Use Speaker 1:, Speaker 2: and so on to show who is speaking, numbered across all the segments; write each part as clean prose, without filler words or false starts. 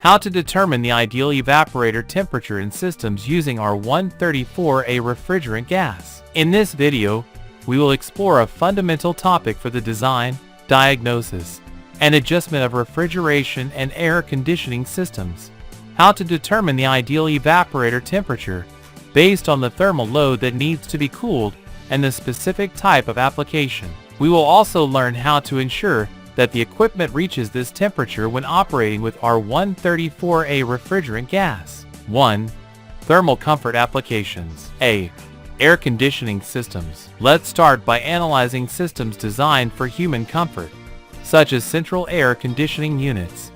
Speaker 1: How to determine the ideal evaporator temperature in systems using R134a refrigerant gas. In this video, we will explore a fundamental topic for the design, diagnosis, and adjustment of refrigeration and air conditioning systems. How to determine the ideal evaporator temperature based on the thermal load that needs to be cooled and the specific type of application. We will also learn how to ensure that the equipment reaches this temperature when operating with R134a refrigerant gas. 1. Thermal comfort applications. A. Air conditioning systems. Let's start by analyzing systems designed for human comfort, such as central air conditioning units,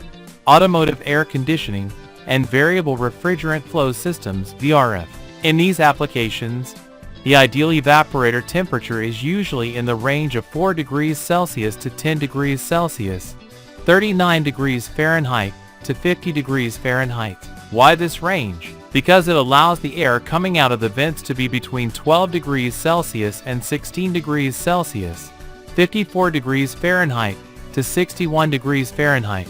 Speaker 1: automotive air conditioning, and variable refrigerant flow systems (VRF). In these applications, the ideal evaporator temperature is usually in the range of 4 degrees Celsius to 10 degrees Celsius, 39 degrees Fahrenheit to 50 degrees Fahrenheit. Why this range? Because it allows the air coming out of the vents to be between 12 degrees Celsius and 16 degrees Celsius, 54 degrees Fahrenheit to 61 degrees Fahrenheit,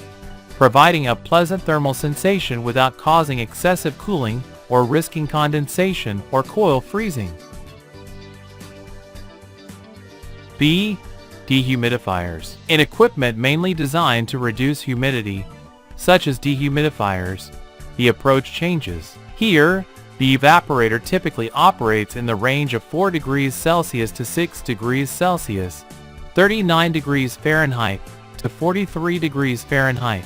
Speaker 1: providing a pleasant thermal sensation without causing excessive cooling or risking condensation or coil freezing. B. Dehumidifiers. In equipment mainly designed to reduce humidity, such as dehumidifiers, the approach changes. Here, the evaporator typically operates in the range of 4 degrees Celsius to 6 degrees Celsius, 39 degrees Fahrenheit to 43 degrees Fahrenheit,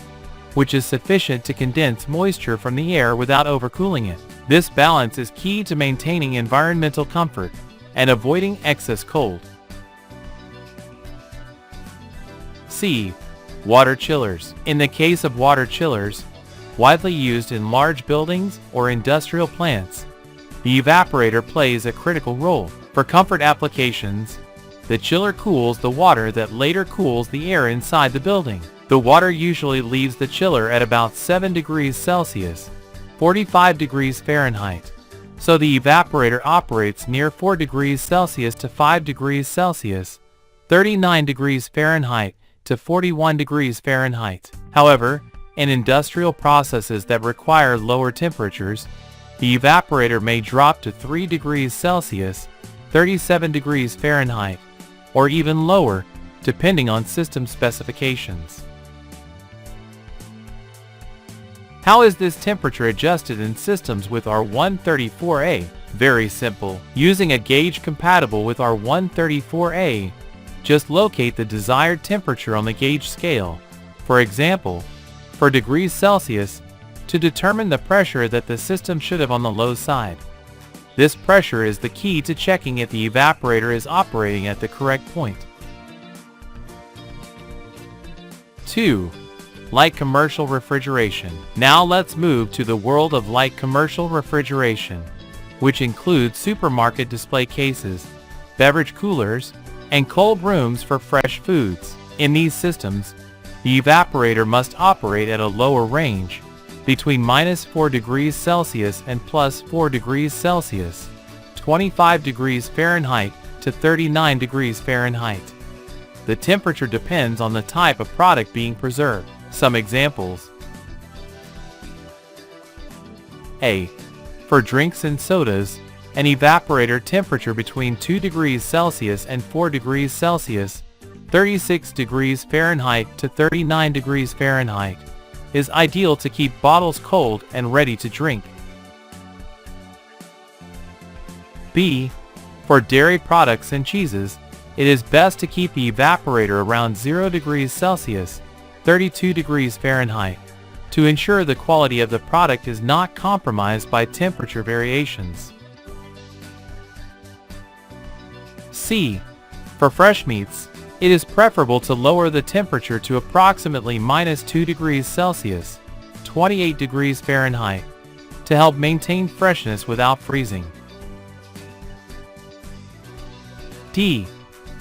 Speaker 1: which is sufficient to condense moisture from the air without overcooling it. This balance is key to maintaining environmental comfort and avoiding excess cold. C. Water chillers. In the case of water chillers, widely used in large buildings or industrial plants, the evaporator plays a critical role. For comfort applications, the chiller cools the water that later cools the air inside the building. The water usually leaves the chiller at about 7 degrees Celsius, 45 degrees Fahrenheit, so the evaporator operates near 4 degrees Celsius to 5 degrees Celsius, 39 degrees Fahrenheit to 41 degrees Fahrenheit. However, in industrial processes that require lower temperatures, the evaporator may drop to 3 degrees Celsius, 37 degrees Fahrenheit, or even lower, depending on system specifications. How is this temperature adjusted in systems with R134a? Very simple. Using a gauge compatible with R134a, just locate the desired temperature on the gauge scale, for example, for degrees Celsius, to determine the pressure that the system should have on the low side. This pressure is the key to checking if the evaporator is operating at the correct point. 2. Light commercial refrigeration. Now let's move to the world of light commercial refrigeration, which includes supermarket display cases, beverage coolers, and cold rooms for fresh foods. In these systems, the evaporator must operate at a lower range, between -4 degrees Celsius and +4 degrees Celsius, 25 degrees Fahrenheit to 39 degrees Fahrenheit. The temperature depends on the type of product being preserved. Some examples. A. For drinks and sodas, an evaporator temperature between 2 degrees Celsius and 4 degrees Celsius, 36 degrees Fahrenheit to 39 degrees Fahrenheit, is ideal to keep bottles cold and ready to drink. B. For dairy products and cheeses, it is best to keep the evaporator around 0 degrees Celsius, 32 degrees Fahrenheit, to ensure the quality of the product is not compromised by temperature variations. C. For fresh meats, it is preferable to lower the temperature to approximately -2 degrees Celsius, 28 degrees Fahrenheit, to help maintain freshness without freezing. D.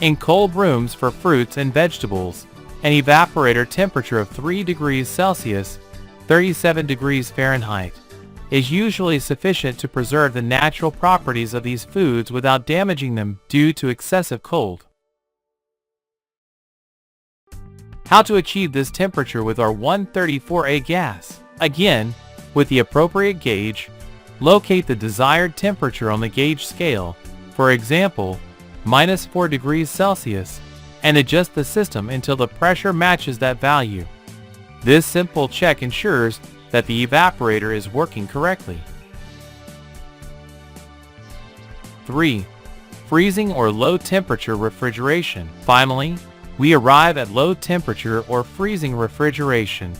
Speaker 1: In cold rooms for fruits and vegetables, an evaporator temperature of 3 degrees Celsius, 37 degrees Fahrenheit, is usually sufficient to preserve the natural properties of these foods without damaging them due to excessive cold. How to achieve this temperature with R134a gas? Again, with the appropriate gauge, locate the desired temperature on the gauge scale, for example, -4 degrees Celsius, and adjust the system until the pressure matches that value. This simple check ensures that the evaporator is working correctly. 3. Freezing or low temperature refrigeration. Finally, we arrive at low temperature or freezing refrigeration,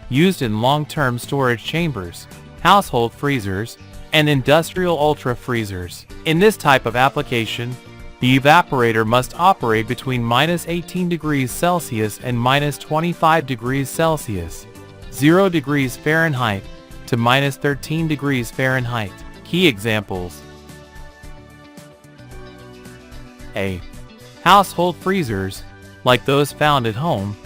Speaker 1: used in long-term storage chambers, household freezers, and industrial ultra freezers. In this type of application, the evaporator must operate between -18 degrees Celsius and -25 degrees Celsius, 0 degrees Fahrenheit to -13 degrees Fahrenheit. Key examples: A. Household freezers, like those found at home,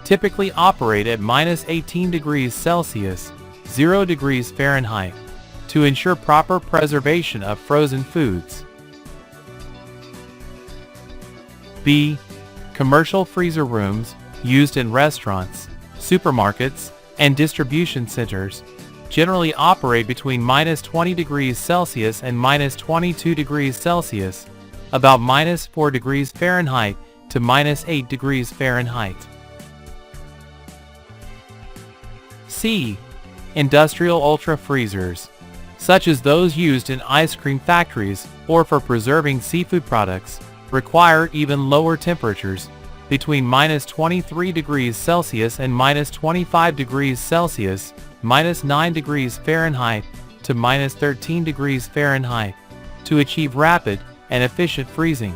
Speaker 1: typically operate at -18 degrees Celsius, 0 degrees Fahrenheit, to ensure proper preservation of frozen foods. B. Commercial freezer rooms, used in restaurants, supermarkets, and distribution centers, generally operate between -20 degrees Celsius and -22 degrees Celsius, about -4 degrees Fahrenheit to -8 degrees Fahrenheit. C. Industrial ultra freezers, such as those used in ice cream factories or for preserving seafood products, require even lower temperatures, between -23 degrees Celsius and -25 degrees Celsius, -9 degrees Fahrenheit to -13 degrees Fahrenheit, to achieve rapid and efficient freezing.